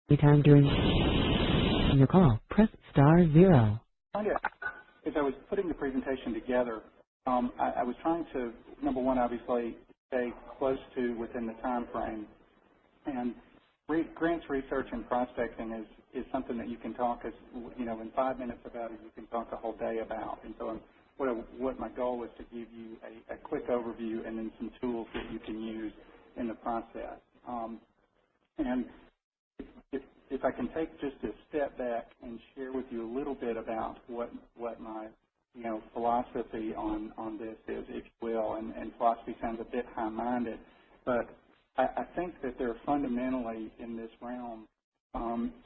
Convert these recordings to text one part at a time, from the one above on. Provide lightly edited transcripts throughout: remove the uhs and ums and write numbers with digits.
Anytime during your call, press *0. As I was putting the presentation together, I was trying to, number one, obviously, stay close to within the time frame. And grants research and prospecting is something that you can talk, in 5 minutes about it, you can talk a whole day about. And so what my goal is to give you a quick overview and then some tools that you can use in the process. And if I can take just a step back and share with you a little bit about what my philosophy on this is, if you will, and philosophy sounds a bit high-minded, but I think that there are fundamentally in this realm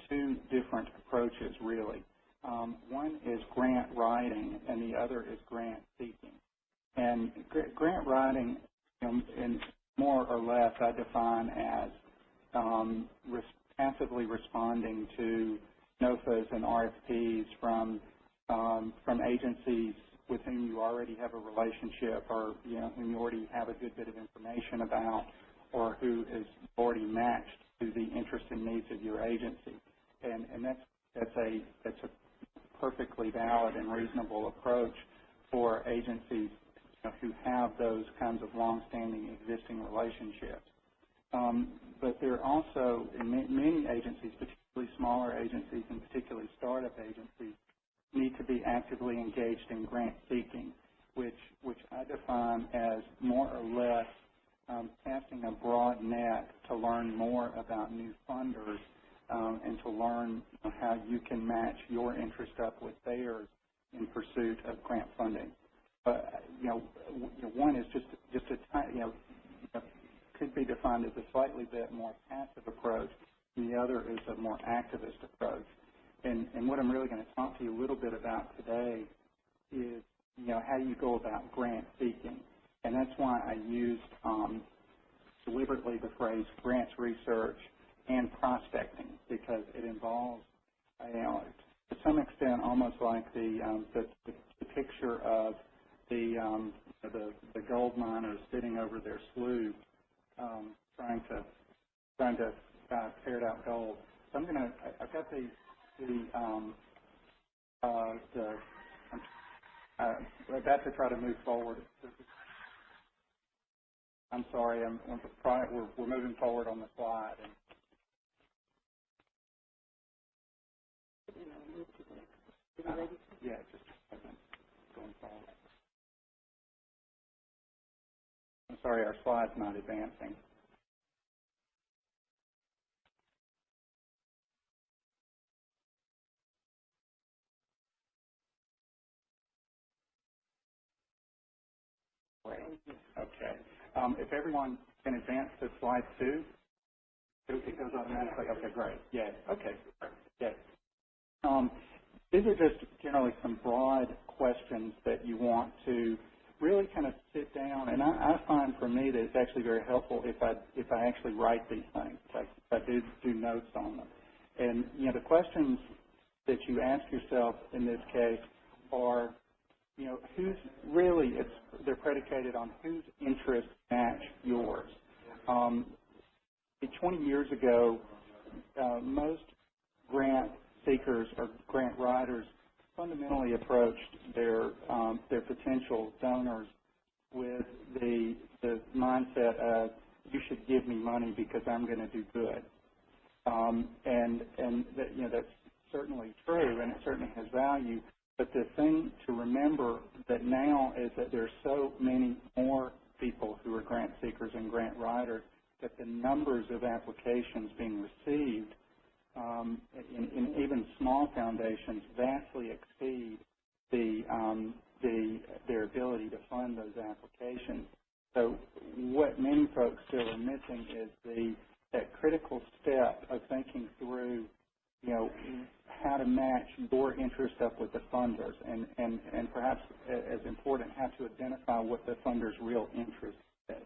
two different approaches, really. One is grant writing, and the other is grant seeking. And grant writing, in more or less, I define as passively responding to NOFAs and RFPs from agencies with whom you already have a relationship, or whom you already have a good bit of information about, or who is already matched to the interests and needs of your agency. And that's a perfectly valid and reasonable approach for agencies who have those kinds of long-standing existing relationships. But there are also, in many agencies, particularly smaller agencies and particularly startup agencies, need to be actively engaged in grant seeking, which I define as more or less casting a broad net to learn more about new funders and to learn how you can match your interest up with theirs in pursuit of grant funding. One is just a tiny, could be defined as a slightly bit more passive approach, and the other is a more activist approach. And what I'm really going to talk to you a little bit about today is, how you go about grant seeking. And that's why I used deliberately the phrase grants research and prospecting, because it involves, to some extent, almost like the picture of the gold miners sitting over their slough, trying to ferret out gold. So I've got we're about to try to move forward. I'm sorry, we're moving forward on the slide. Yeah, just a second. Going forward. I'm sorry, our slide's not advancing. Great. Okay. If everyone can advance to slide 2, it goes automatically. Okay, great. Yeah. Okay. Yeah. These are just generally some broad questions that you want to really kind of sit down, and I find for me that it's actually very helpful if I actually write these things, if I do notes on them. And the questions that you ask yourself in this case are, who's really, they're predicated on whose interests match yours. 20 years ago, most grant seekers or grant writers fundamentally approached their potential donors with the mindset of, you should give me money because I'm going to do good. And that's certainly true, and it certainly has value. But the thing to remember that now is that there are so many more people who are grant seekers and grant writers that the numbers of applications being received in even small foundations vastly exceed their ability to fund those applications. So what many folks still are missing is that critical step of thinking through, how to match your interest up with the funders, and perhaps as important, how to identify what the funder's real interest is.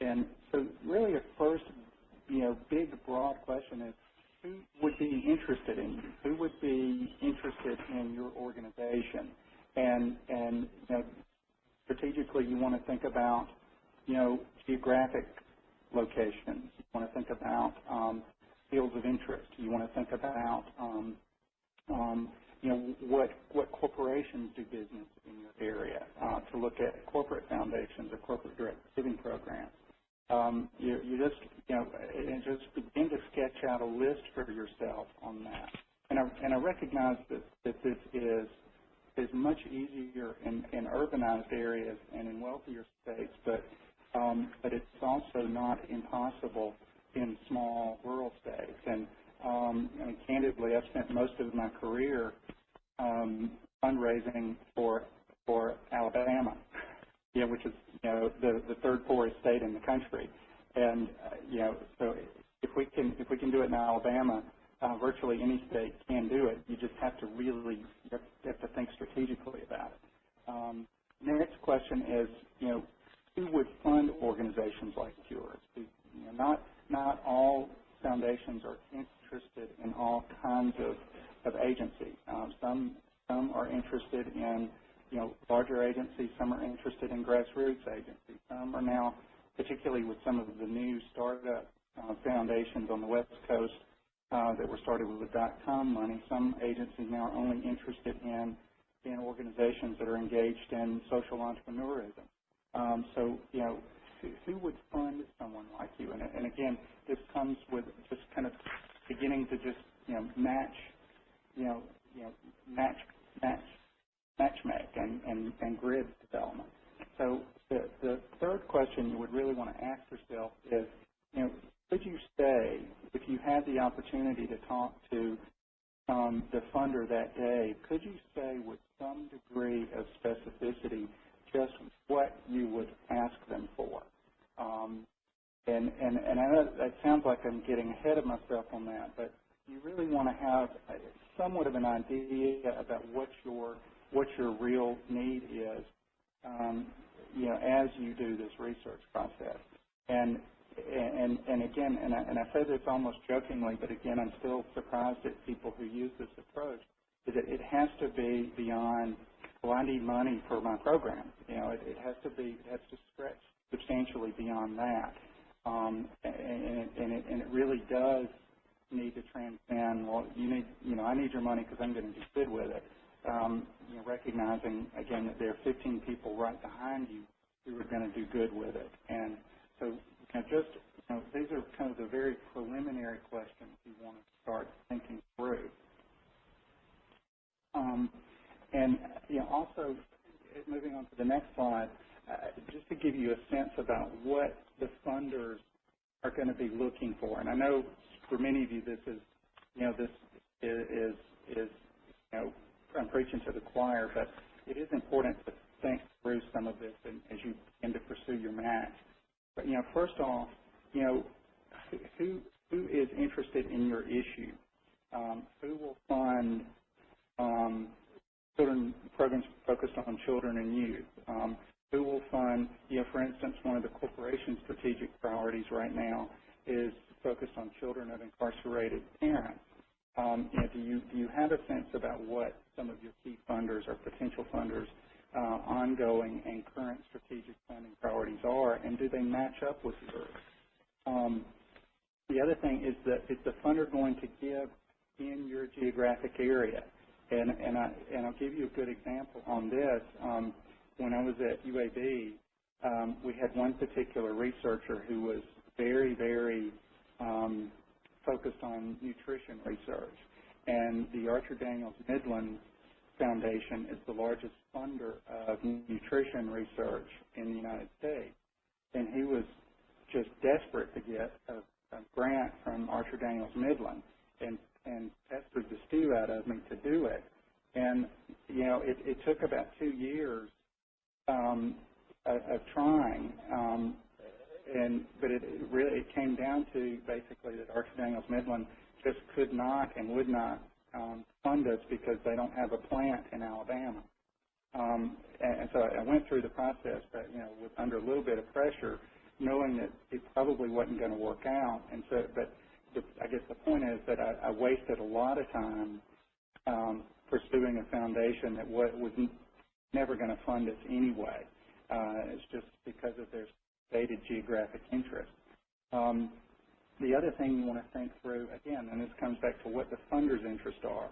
And so really a first, big, broad question is, who would be interested in you? Who would be interested in your organization? And strategically, you want to think about, geographic locations. You want to think about fields of interest. You want to think about, what corporations do business in your area, to look at corporate foundations or corporate direct giving programs. You just, and just begin to sketch out a list for yourself on that. And I recognize that this is much easier in urbanized areas and in wealthier states, but it's also not impossible in small rural states. And candidly, I've spent most of my career fundraising for Alabama, which is the third poorest state in the country. And so if we can do it in Alabama, virtually any state can do it. You just have to really have to think strategically about it. Next question is, who would fund organizations like yours? Not all foundations are interested in all kinds of agencies. Some are interested in larger agencies. Some are interested in grassroots agencies. Some are now, particularly with some of the new startup foundations on the West Coast that were started with .com money, some agencies now are only interested in organizations that are engaged in social entrepreneurism. So, who would fund someone like you? And again, this comes with just kind of beginning to just match make and grid development. So the third question you would really want to ask yourself is, could you say, if you had the opportunity to talk to the funder that day, could you say with some degree of specificity just what you would ask them for? And I know that sounds like I'm getting ahead of myself on that, but you really want to have somewhat of an idea about what your real need is, as you do this research process. And again, and I say this almost jokingly, but again, I'm still surprised at people who use this approach, is that it has to be beyond, well, I need money for my program. It has to stretch substantially beyond that. And it really does need to transcend, well, I need your money because I'm going to do good with it. Recognizing, again, that there are 15 people right behind you who are going to do good with it. And so these are kind of the very preliminary questions you want to start thinking through. And also, moving on to the next slide, just to give you a sense about what the funders are going to be looking for. And I know for many of you this is I'm preaching to the choir, but it is important to think through some of this as you begin to pursue your match. But first off, who is interested in your issue? Who will fund children programs focused on children and youth? Who will fund, for instance, one of the corporation's strategic priorities right now is focused on children of incarcerated parents. Do you have a sense about what some of your key funders or potential funders' ongoing and current strategic funding priorities are, and do they match up with yours? The other thing is that is the funder going to give in your geographic area? And I'll give you a good example on this. When I was at UAB, we had one particular researcher who was very, very focused on nutrition research. And the Archer Daniels Midland Foundation is the largest funder of nutrition research in the United States. And he was just desperate to get a grant from Archer Daniels Midland and pestered the stew out of me to do it. And, it took about 2 years of trying, but it came down to basically that Archer Daniels Midland just could not and would not fund us because they don't have a plant in Alabama. And so I went through the process, but with under a little bit of pressure, knowing that it probably wasn't going to work out. And so, I guess the point is that I wasted a lot of time pursuing a foundation that was never going to fund us anyway. It's just because of their stated geographic interest. The other thing you want to think through, again, and this comes back to what the funders' interests are.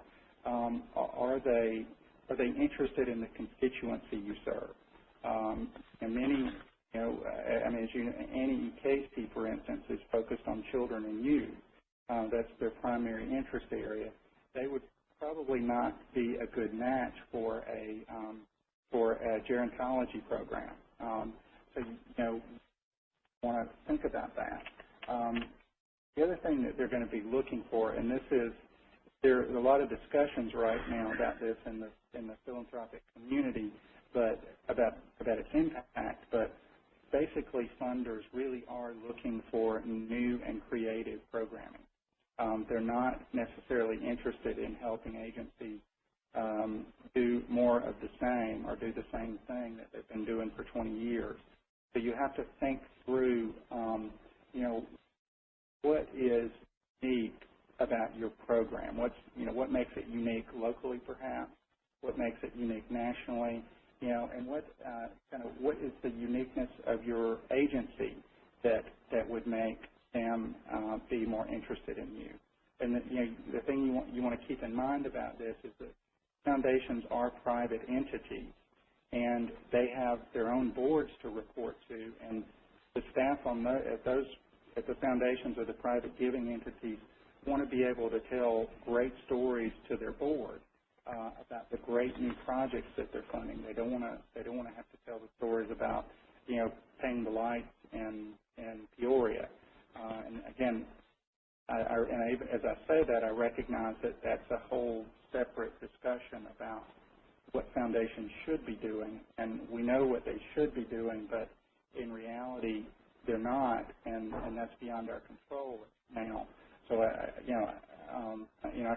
Are they interested in the constituency you serve? And many, I mean, as you know, ACKCO, for instance, is focused on children and youth. That's their primary interest area. They would probably not be a good match for a gerontology program. So want to think about that. The other thing that they're going to be looking for, and there are a lot of discussions right now about this in the philanthropic community, but about its impact. But basically, funders really are looking for new and creative programming. They're not necessarily interested in helping agencies do more of the same or do the same thing that they've been doing for 20 years. So you have to think through, what is unique about your program? What makes it unique locally, perhaps? What makes it unique nationally? And what is the uniqueness of your agency that would make them be more interested in you? And the thing you want to keep in mind about this is that foundations are private entities, and they have their own boards to report to, and the staff at the foundations or the private giving entities want to be able to tell great stories to their board about the great new projects that they're funding. They don't want to have to tell the stories about paying the lights in Peoria. And again, as I say that, I recognize that that's a whole separate discussion about what foundations should be doing, and we know what they should be doing, but in reality, they're not, and that's beyond our control now. So I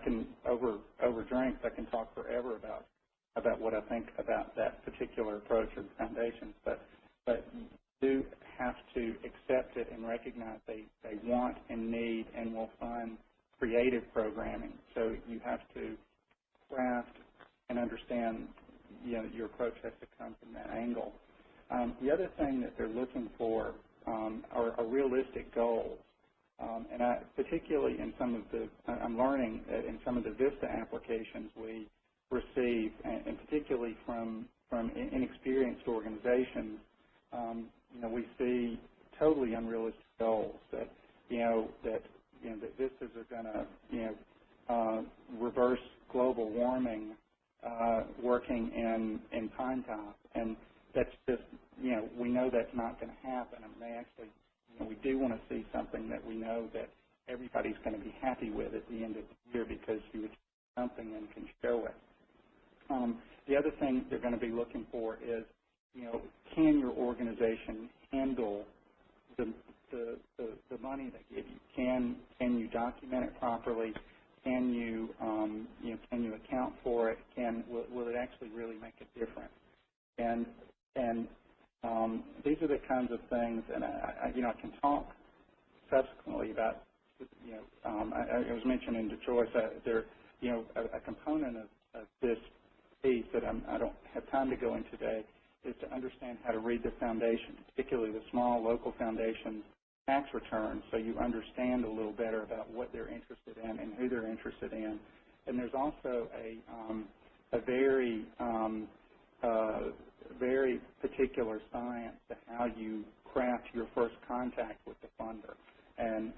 can over drinks. I can talk forever about what I think about that particular approach of foundations, but you do have to accept it and recognize they want and need and will fund creative programming. So you have to craft and understand, your approach has to come from that angle. The other thing that they're looking for are realistic goals. And particularly in some of I'm learning that in some of the VISTA applications we receive, and particularly from inexperienced organizations, we see totally unrealistic goals that that VISTAs are going to reverse global warming working in Pine Top, and that's just we know that's not going to happen. I mean, they actually we do want to see something that we know that everybody's going to be happy with at the end of the year because you achieved something and can show it. The other thing they're going to be looking for is, can your organization handle the money they give you? Can you document it properly? Can you can you account for it? Will it actually really make a difference? And these are the kinds of things, and I can talk subsequently about. I was mentioning to Joyce there, a component of this piece that I don't have time to go into today is to understand how to read the foundation, particularly the small local foundations tax returns, so you understand a little better about what they're interested in and who they're interested in. And there's also a very very particular science to how you craft your first contact with the funder, and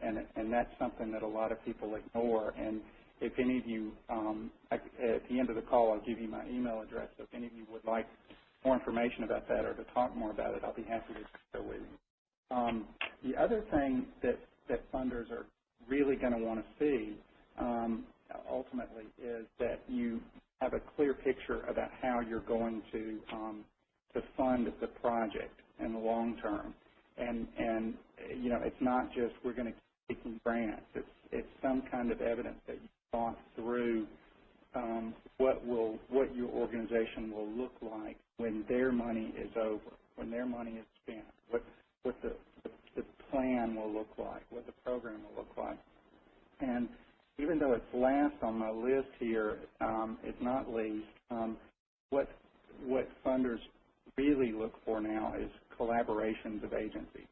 that's something that a lot of people ignore. And if any of you, at the end of the call, I'll give you my email address. So if any of you would like more information about that or to talk more about it, I'll be happy to share with you. The other thing that funders are really going to want to see ultimately is that you have a clear picture about how you're going to fund the project in the long term. And it's not just we're going to keep taking grants. It's some kind of evidence that you thought through what your organization will look like when their money is over, when their money is spent, what the plan will look like, what the program will look like. And even though it's last on my list here, it's not least, what funders really look for now is collaborations of agencies.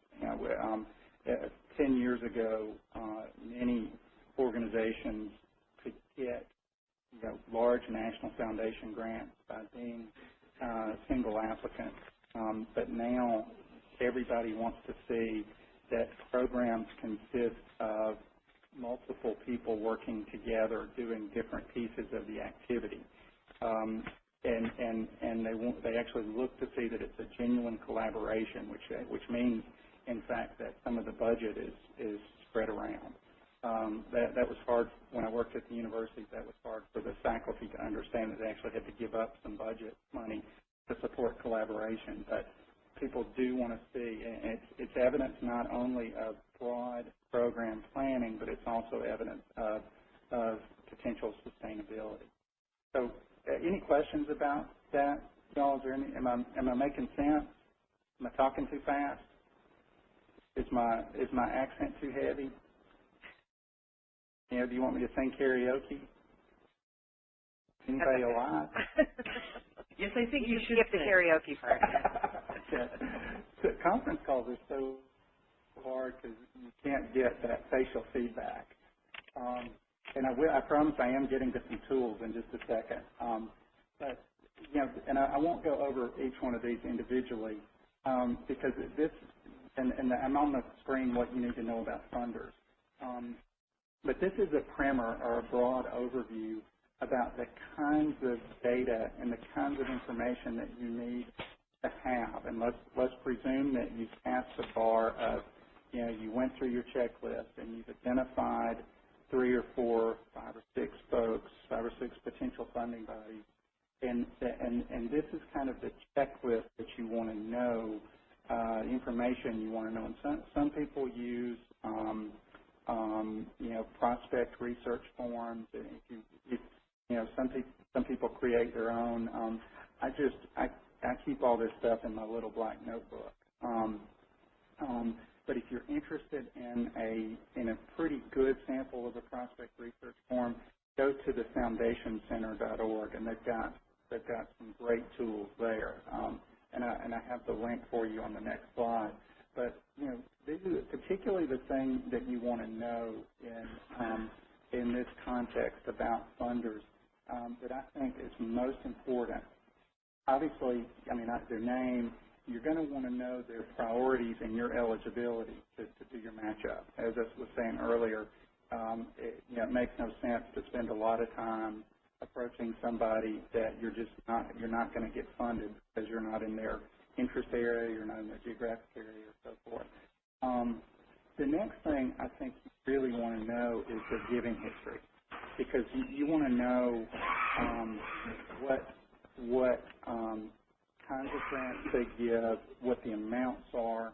10 years ago, many organizations could get large national foundation grants by being single applicants, but now everybody wants to see that programs consist of multiple people working together doing different pieces of the activity. And they actually look to see that it's a genuine collaboration, which means, in fact, that some of the budget is spread around. That was hard when I worked at the university. That was hard for the faculty to understand that they actually had to give up some budget money to support collaboration. But people do want to see, and it's evidence not only of broad program planning, but it's also evidence of potential sustainability. So, any questions about that, y'all? Is there any? Am I making sense? Am I talking too fast? Is my accent too heavy? Do you want me to sing karaoke? Anybody alive? Yes, I think you should skip the karaoke part. Yeah. So conference calls are so hard because you can't get that facial feedback. And I promise I am getting to some tools in just a second. But and I won't go over each one of these individually because this, and I'm on the screen what you need to know about funders. But this is a primer or a broad overview about the kinds of data and the kinds of information that you need to have. And let's presume that you've passed the bar of, you went through your checklist and you've identified 3 or 4, 5 or 6 folks, 5 or 6 potential funding bodies. And this is kind of the checklist that you want to know, the information you want to know. And some people use prospect research forms. Some people create their own. I keep all this stuff in my little black notebook. But if you're interested in a pretty good sample of a prospect research form, go to the foundationcenter.org, and they've got some great tools there. And I have the link for you on the next slide. But this is particularly the thing that you want to know in this context about funders that I think is most important. Obviously, their name. You're going to want to know their priorities and your eligibility to do your matchup. As I was saying earlier, it makes no sense to spend a lot of time approaching somebody that you're not going to get funded because you're not in their interest area, you're not in their geographic area, or so forth. The next thing I think you really want to know is their giving history, because you want to know what kinds of grants they give, what the amounts are,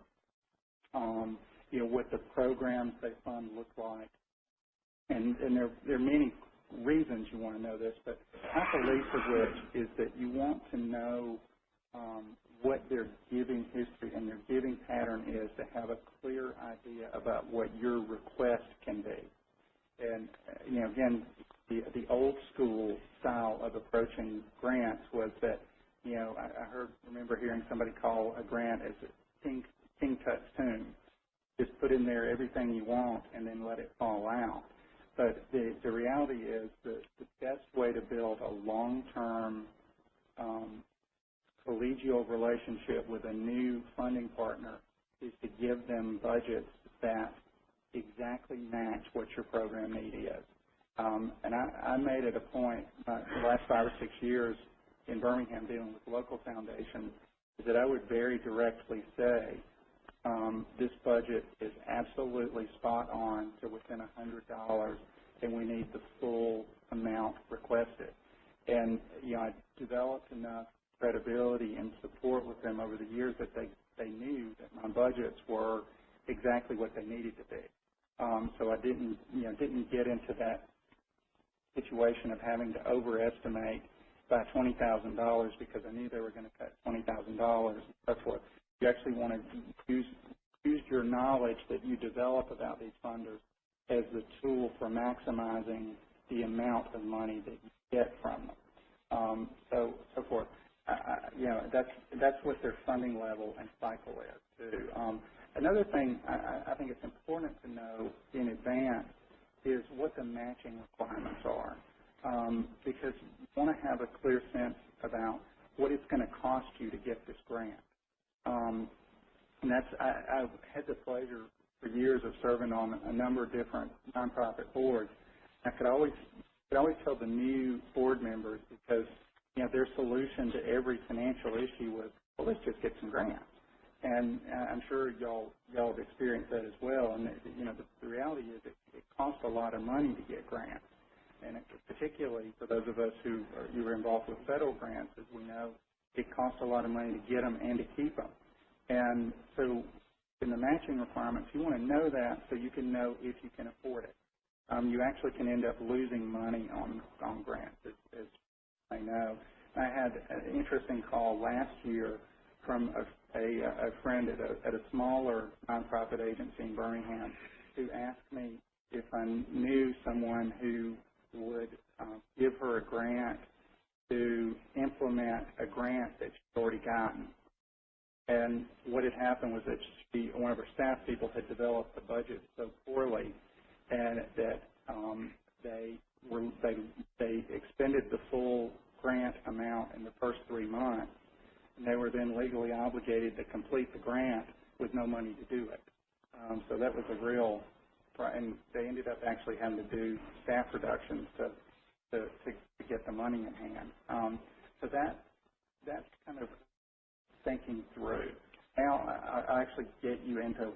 what the programs they fund look like, and there are many reasons you want to know this, but not the least of which is that you want to know what their giving history and their giving pattern is to have a clear idea about what your request can be. And again, the old school style of approaching grants was that I remember hearing somebody call a grant as a King Tut's tune. Just put in there everything you want and then let it fall out. But the reality is that the best way to build a long-term collegial relationship with a new funding partner is to give them budgets that exactly match what your program need is. And I made it a point the last 5 or 6 years in Birmingham dealing with local foundations is that I would very directly say this budget is absolutely spot on to within $100, and we need the full amount requested. And I developed enough credibility and support with them over the years that they knew that my budgets were exactly what they needed to be. So I didn't get into that situation of having to overestimate by $20,000 because I knew they were going to cut $20,000 and so forth. You actually want to use your knowledge that you develop about these funders as the tool for maximizing the amount of money that you get from them. So forth. That's what their funding level and cycle is too. Another thing I think it's important to know in advance is what the matching requirements are, because you want to have a clear sense about what it's going to cost you to get this grant. And that's, I've had the pleasure for years of serving on a number of different nonprofit boards. I could always tell the new board members, because their solution to every financial issue was, well, let's just get some grants. And I'm sure y'all have experienced that as well. And the reality is it costs a lot of money to get grants, and particularly for those of us who were involved with federal grants, as we know, it costs a lot of money to get them and to keep them. And so in the matching requirements, you want to know that so you can know if you can afford it. You actually can end up losing money on grants, as I know. I had an interesting call last year from a friend at a smaller nonprofit agency in Birmingham who asked me if I knew someone who would give her a grant to implement a grant that she'd already gotten. And what had happened was that one of her staff people had developed the budget so poorly, and that they expended the full grant amount in the first 3 months, and they were then legally obligated to complete the grant with no money to do it. So that was a real, and they ended up actually having to do staff reductions to get the money in hand. So that's kind of thinking through. Now I'll actually get you into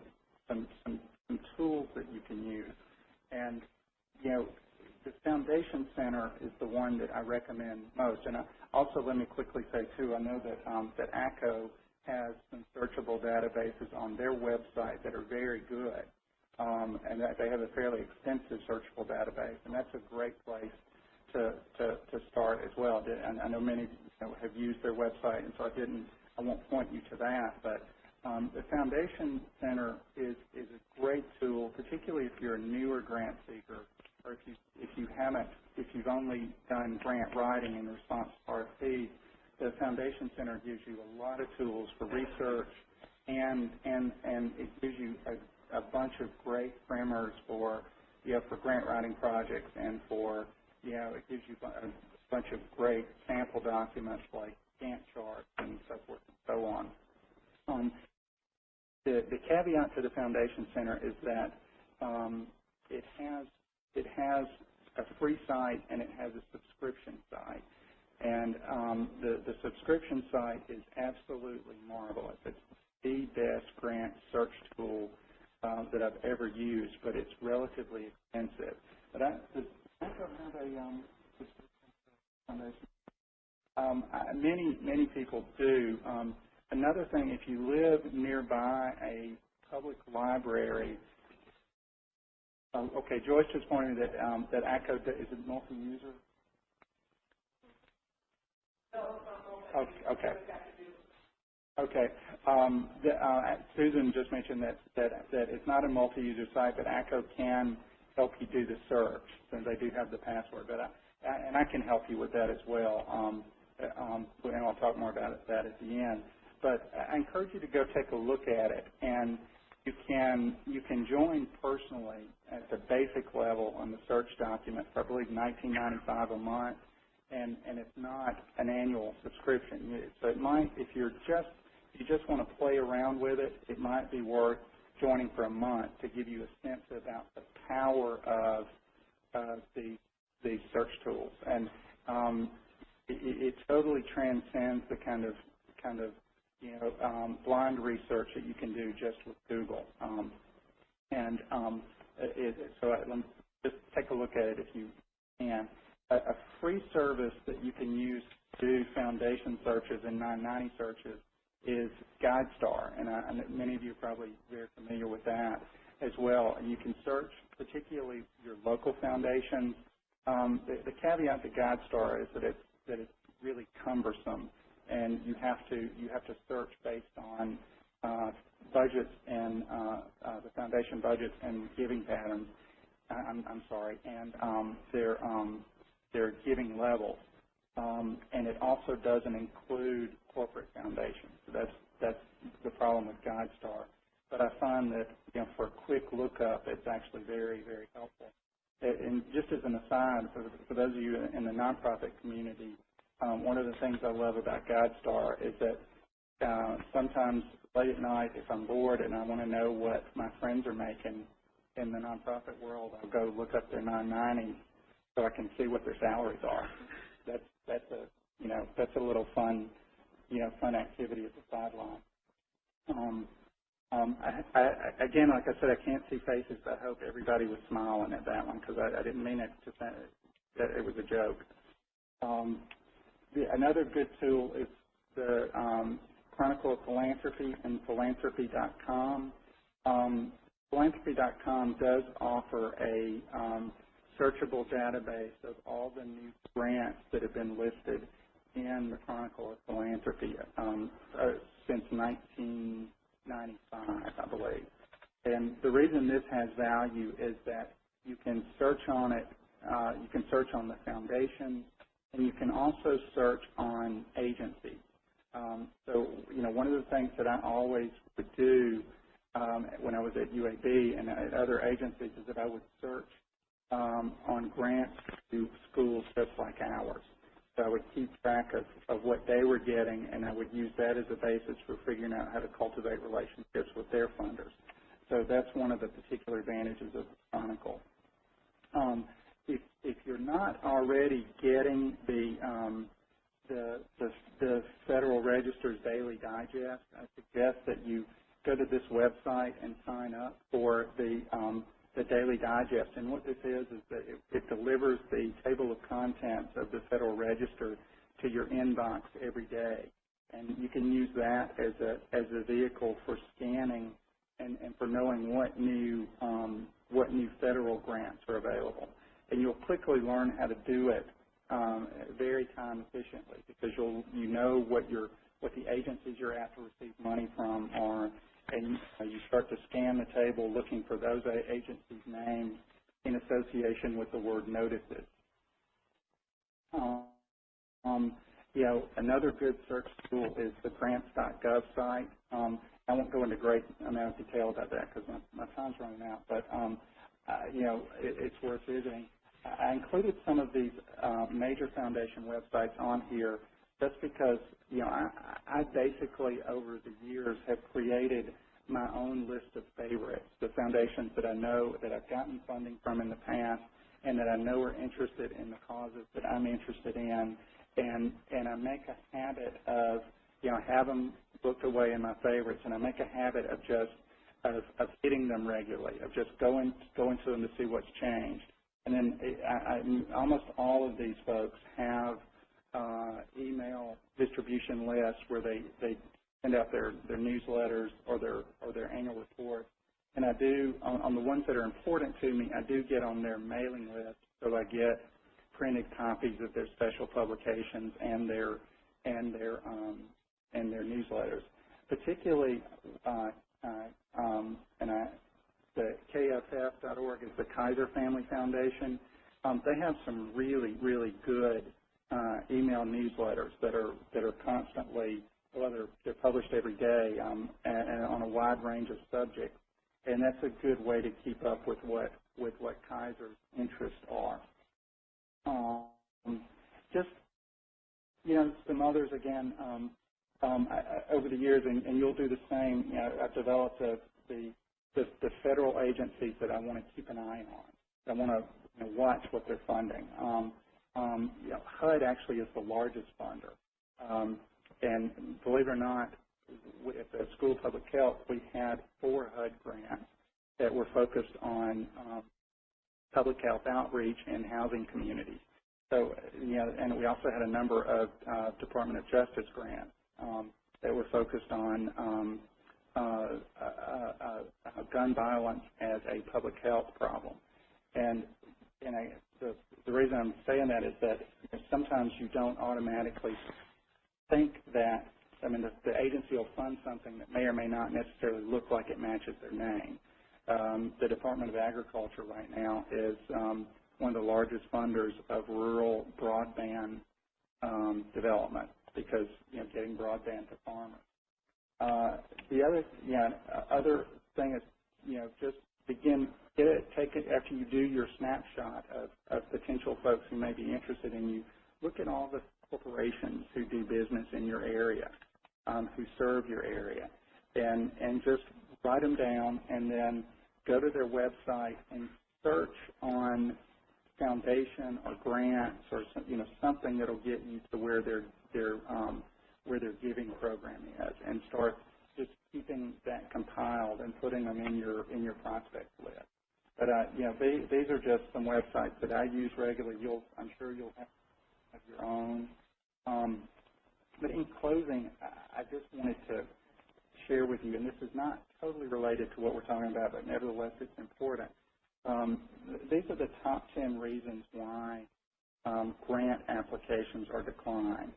some tools that you can use. And, the Foundation Center is the one that I recommend most. And also let me quickly say, too, I know that ACKCO has some searchable databases on their website that are very good, and that they have a fairly extensive searchable database, and that's a great place to start as well. And I know many have used their website, and so I won't point you to that, but the Foundation Center is a great tool, particularly if you're a newer grant seeker, or if you've only done grant writing in response to RFPs. The Foundation Center gives you a lot of tools for research, and it gives you a bunch of great primers for grant writing projects, and for it gives you a bunch of great sample documents like Gantt charts and so forth and so on. The caveat to the Foundation Center is that it has a free site and it has a subscription site. And the subscription site is absolutely marvelous. It's the best grant search tool that I've ever used, but it's relatively expensive. But does ACKCO have a subscription foundation? Many people do. Another thing, if you live nearby a public library, okay, Joyce just pointed that ACKCO is it multi-user? Okay. Okay. Susan just mentioned that it's not a multi-user site, but ACKCO can help you do the search, since they do have the password. But and I can help you with that as well. And I'll talk more about that at the end. But I encourage you to go take a look at it, and you can join personally at the basic level on the search document for, I believe, $19.95 a month, and it's not an annual subscription. So it might, if you just want to play around with it, it might be worth joining for a month to give you a sense about the power of the search tools, and it totally transcends the kind of blind research that you can do just with Google. So let me just take a look at it if you can. A free service that you can use to do foundation searches and 990 searches is GuideStar, and many of you are probably very familiar with that as well. And you can search particularly your local foundations. The caveat to GuideStar is that it's really cumbersome, and you have to search based on budgets and the foundation budgets and giving patterns. I'm sorry, and their giving levels, and it also doesn't include corporate foundations. So that's the problem with GuideStar. but I find that, for a quick lookup, it's actually very, very helpful. And just as an aside, for those of you in the nonprofit community, one of the things I love about GuideStar is that sometimes late at night, if I'm bored and I want to know what my friends are making in the nonprofit world, I'll go look up their 990 so I can see what their salaries are. That's a little fun, fun activity at the sideline. Again, like I said, I can't see faces, but I hope everybody was smiling at that one because I didn't mean it to say that it was a joke. Another good tool is the Chronicle of Philanthropy and philanthropy.com. Philanthropy.com does offer a searchable database of all the new grants that have been listed in the Chronicle of Philanthropy since 1995, I believe. And the reason this has value is that you can search on it, you can search on the foundation, and you can also search on agencies. So, one of the things that I always would do when I was at UAB and at other agencies is that I would search on grants to schools just like ours. So I would keep track of what they were getting, and I would use that as a basis for figuring out how to cultivate relationships with their funders. So that's one of the particular advantages of the Chronicle. If you're not already getting the Federal Register's Daily Digest, I suggest that you go to this website and sign up for the Daily Digest. And what this is that it delivers the table of contents of the Federal Register to your inbox every day. And you can use that as a vehicle for scanning and for knowing what new federal grants are available. And you'll quickly learn how to do it very time efficiently because you know what the agencies you're at to receive money from are, and you start to scan the table looking for those agencies' names in association with the word notices. Another good search tool is the grants.gov site. I won't go into great amount of detail about that because my time's running out, but it's worth visiting. I included some of these major foundation websites on here just because, I basically over the years have created my own list of favorites, the foundations that I know that I've gotten funding from in the past and that I know are interested in the causes that I'm interested in, and I make a habit of, have them booked away in my favorites, and I make a habit of just of hitting them regularly, of just going to them to see what's changed. And then almost all of these folks have email distribution lists where they send out their newsletters or their annual reports. And I do, on the ones that are important to me, I do get on their mailing list, so I get printed copies of their special publications and their newsletters. Particularly, the KFF.org is the Kaiser Family Foundation. They have some really, really good email newsletters that are constantly, they're published every day and on a wide range of subjects, and that's a good way to keep up with what Kaiser's interests are. Just some others again over the years, and you'll do the same. I've developed the federal agencies that I want to keep an eye on. I want to watch what they're funding. HUD actually is the largest funder. And believe it or not, at the School of Public Health, we had 4 HUD grants that were focused on public health outreach and housing communities. So, and we also had a number of Department of Justice grants that were focused on gun violence as a public health problem. And the reason I'm saying that is that sometimes you don't automatically think that, the agency will fund something that may or may not necessarily look like it matches their name. The Department of Agriculture right now is one of the largest funders of rural broadband development because, getting broadband to farmers. The other thing is, just take it after you do your snapshot of potential folks who may be interested in you. Look at all the corporations who do business in your area, who serve your area, and just write them down, and then go to their website and search on foundation or grants or something that'll get you to where their giving program is, and start just keeping that compiled and putting them in your prospect list. But these are just some websites that I use regularly. I'm sure you'll have your own. But in closing, I just wanted to share with you, and this is not totally related to what we're talking about, but nevertheless it's important. These are the top 10 reasons why grant applications are declined.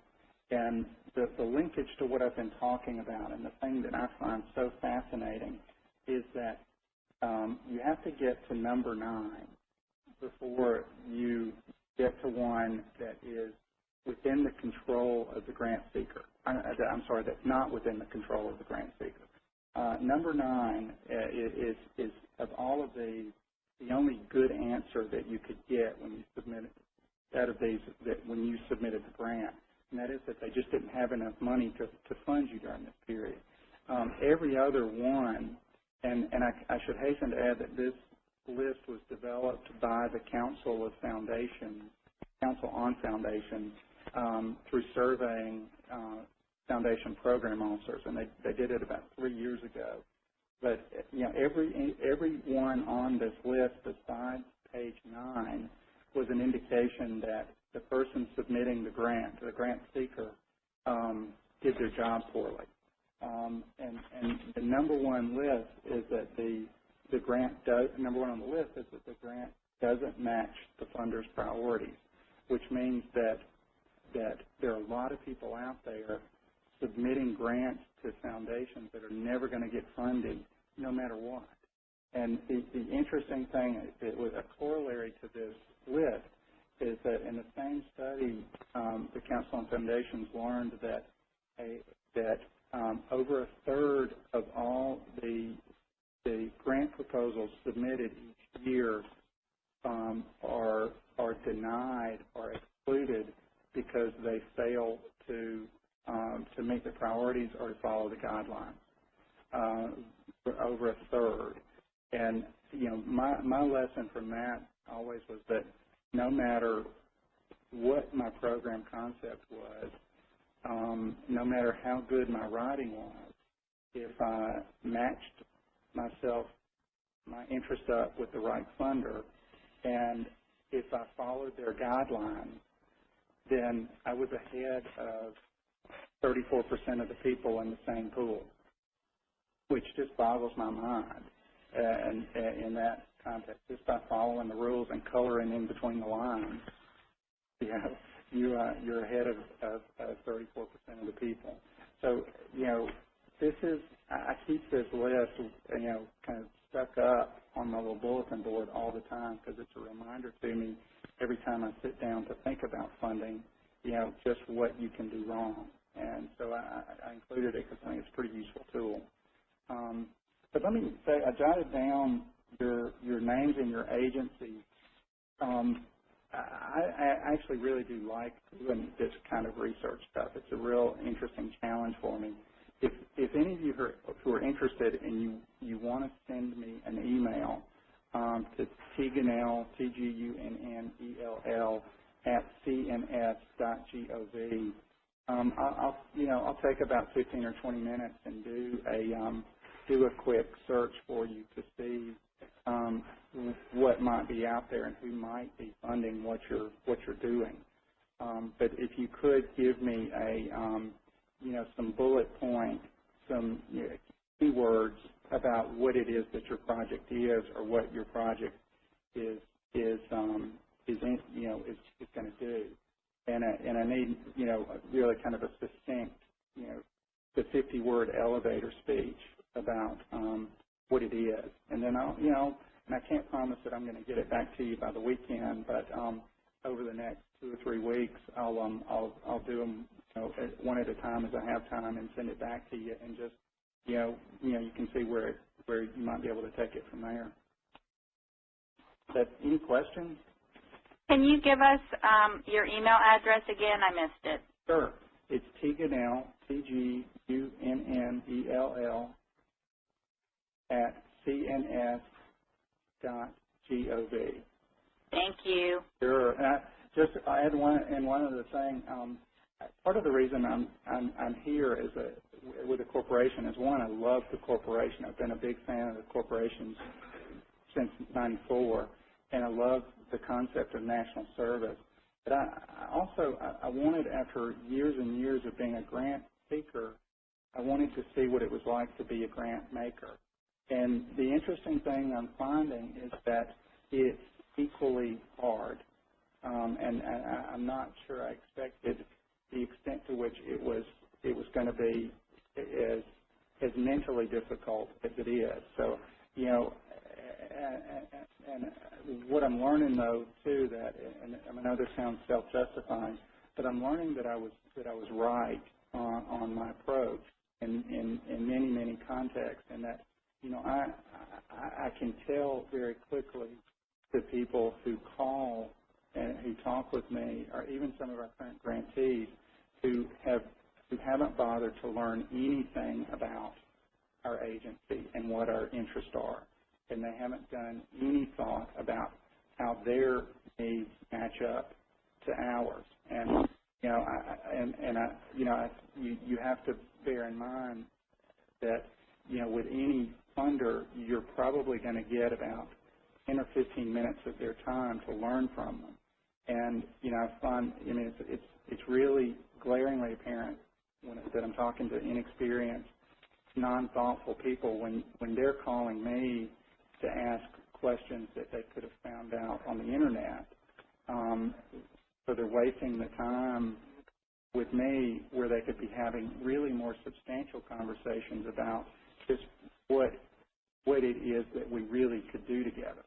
And the linkage to what I've been talking about, and the thing that I find so fascinating, is that you have to get to number 9 before you get to one that is within the control of the grant seeker. I'm sorry, that's not within the control of the grant seeker. Number 9 is of all of these, the only good answer that you could get when you submitted when you submitted the grant, and that is that they just didn't have enough money to fund you during this period. Every other one, and I should hasten to add that this list was developed by the Council on Foundations through surveying foundation program officers, and they did it about 3 years ago. But every one on this list besides page 9 was an indication that the person submitting the grant, the grant seeker, did their job poorly. And the number one list is that the grant number one on the list is that the grant doesn't match the funder's priorities, which means that there are a lot of people out there submitting grants to foundations that are never going to get funded no matter what. And the interesting thing, it was a corollary to this list, is that in the same study, the Council on Foundations learned that over a third of all the grant proposals submitted each year are denied or excluded because they fail to meet the priorities or to follow the guidelines. For over a third. And my lesson from that always was that no matter what my program concept was, no matter how good my writing was, if I matched my interest up with the right funder, and if I followed their guidelines, then I was ahead of 34% of the people in the same pool, which just boggles my mind. And in that context, just by following the rules and coloring in between the lines, you're ahead of 34% of the people. So this is, I keep this list kind of stuck up on my little bulletin board all the time because it's a reminder to me every time I sit down to think about funding, just what you can do wrong. And so I included it because I think it's a pretty useful tool. But let me say, I jotted down your names and your agencies. I actually really do like doing this kind of research stuff. It's a real interesting challenge for me. If any of you who are interested and you want to send me an email to tgunnell, TGUNNELL, @cns.gov, I'll take about 15 or 20 minutes and do a quick search for you to see what might be out there and who might be funding what you're doing. But if you could give me some bullet points, some keywords about what it is that your project is or what your project is going to do, and I need really kind of a succinct the 50-word elevator speech about what it is, and then and I can't promise that I'm going to get it back to you by the weekend, but over the next 2 or 3 weeks, I'll do them one at a time as I have time and send it back to you, and just you can see where you might be able to take it from there. But any questions? Can you give us your email address again? I missed it. Sure. It's Tgunnell, Tgunnell, @cns.gov. Thank you. Sure. And I add one other thing. Part of the reason I'm here with a corporation is, one, I love the corporation. I've been a big fan of the corporations since '94, and I love the concept of national service. But I wanted, after years and years of being a grant seeker, I wanted to see what it was like to be a grant maker. And the interesting thing I'm finding is that it's equally hard. And I'm not sure I expected the extent to which it was going to be as mentally difficult as it is. So, and what I'm learning, though, too, that, and I know this sounds self-justifying, but I'm learning that I was right on my approach in many contexts, and that I can tell very quickly to people who call and who talk with me, or even some of our current grantees who haven't bothered to learn anything about our agency and what our interests are, and they haven't done any thought about how their needs match up to ours. And you have to bear in mind that with any funder, you're probably going to get about 10 or 15 minutes of their time to learn from them. And I find it's really glaringly apparent that I'm talking to inexperienced, non-thoughtful people when they're calling me to ask questions that they could have found out on the internet. So they're wasting the time with me where they could be having really more substantial conversations about just what it is that we really could do together.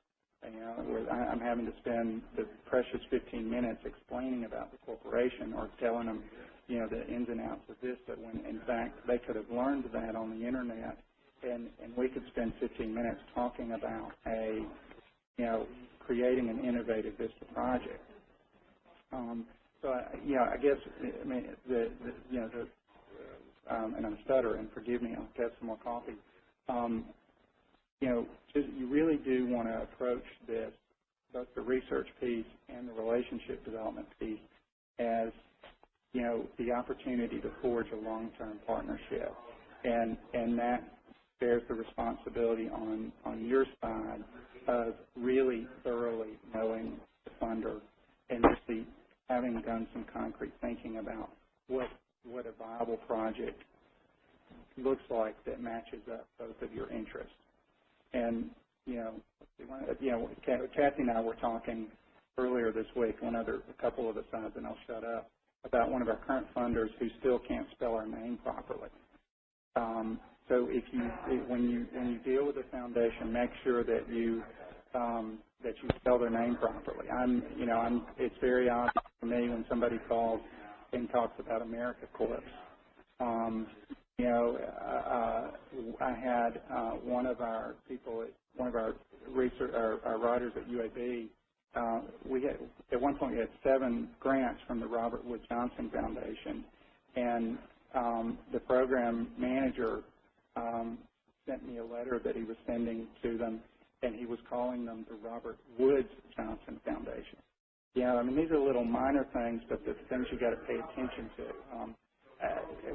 Where I'm having to spend the precious 15 minutes explaining about the corporation or telling them, the ins and outs of this, but when in fact they could have learned that on the internet, and we could spend 15 minutes talking about creating an innovative VISTA project. So I guess and I'm stuttering. Forgive me. I'll have some more coffee. You really do want to approach this, both the research piece and the relationship development piece, as the opportunity to forge a long-term partnership, and that bears the responsibility on your side of really thoroughly knowing the funder and really having done some concrete thinking about what a viable project looks like that matches up both of your interests. And Kathy and I were talking earlier this week, a couple of asides, and I'll shut up, about one of our current funders who still can't spell our name properly. So when you deal with a foundation, make sure that you spell their name properly. It's very obvious to me when somebody calls and talks about AmericaCorps. I had one of our people, one of our writers at UAB. At one point we had 7 grants from the Robert Wood Johnson Foundation, and the program manager sent me a letter that he was sending to them, and he was calling them the Robert Woods Johnson Foundation. These are little minor things, but the things you got to pay attention to.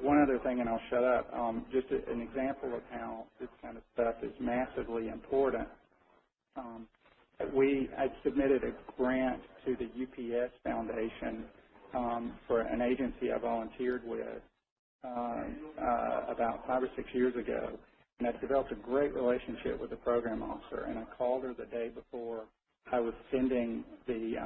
One other thing, and I'll shut up, just an example of how this kind of stuff is massively important. I submitted a grant to the UPS Foundation for an agency I volunteered with about 5 or 6 years ago, and I developed a great relationship with the program officer, and I called her the day before I was sending the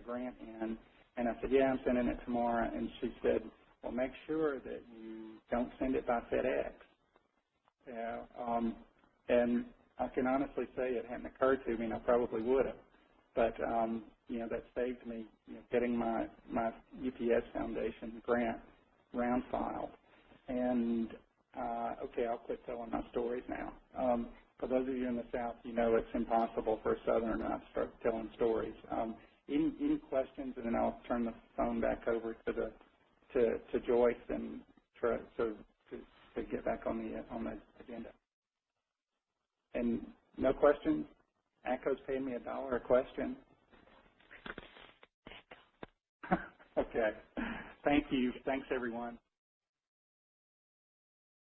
grant in, and I said, yeah, I'm sending it tomorrow, and she said, well, make sure that you don't send it by FedEx. And I can honestly say it hadn't occurred to me, and I probably would have. But, that saved me getting my UPS Foundation grant round filed. And Okay, I'll quit telling my stories now. For those of you in the South, you know it's impossible for a Southerner not to start telling stories. Any questions, and then I'll turn the phone back over to Joyce and try to get back on the agenda. And no questions? ACKCO's paying me $1 a question. Okay. Thank you. Thanks, everyone.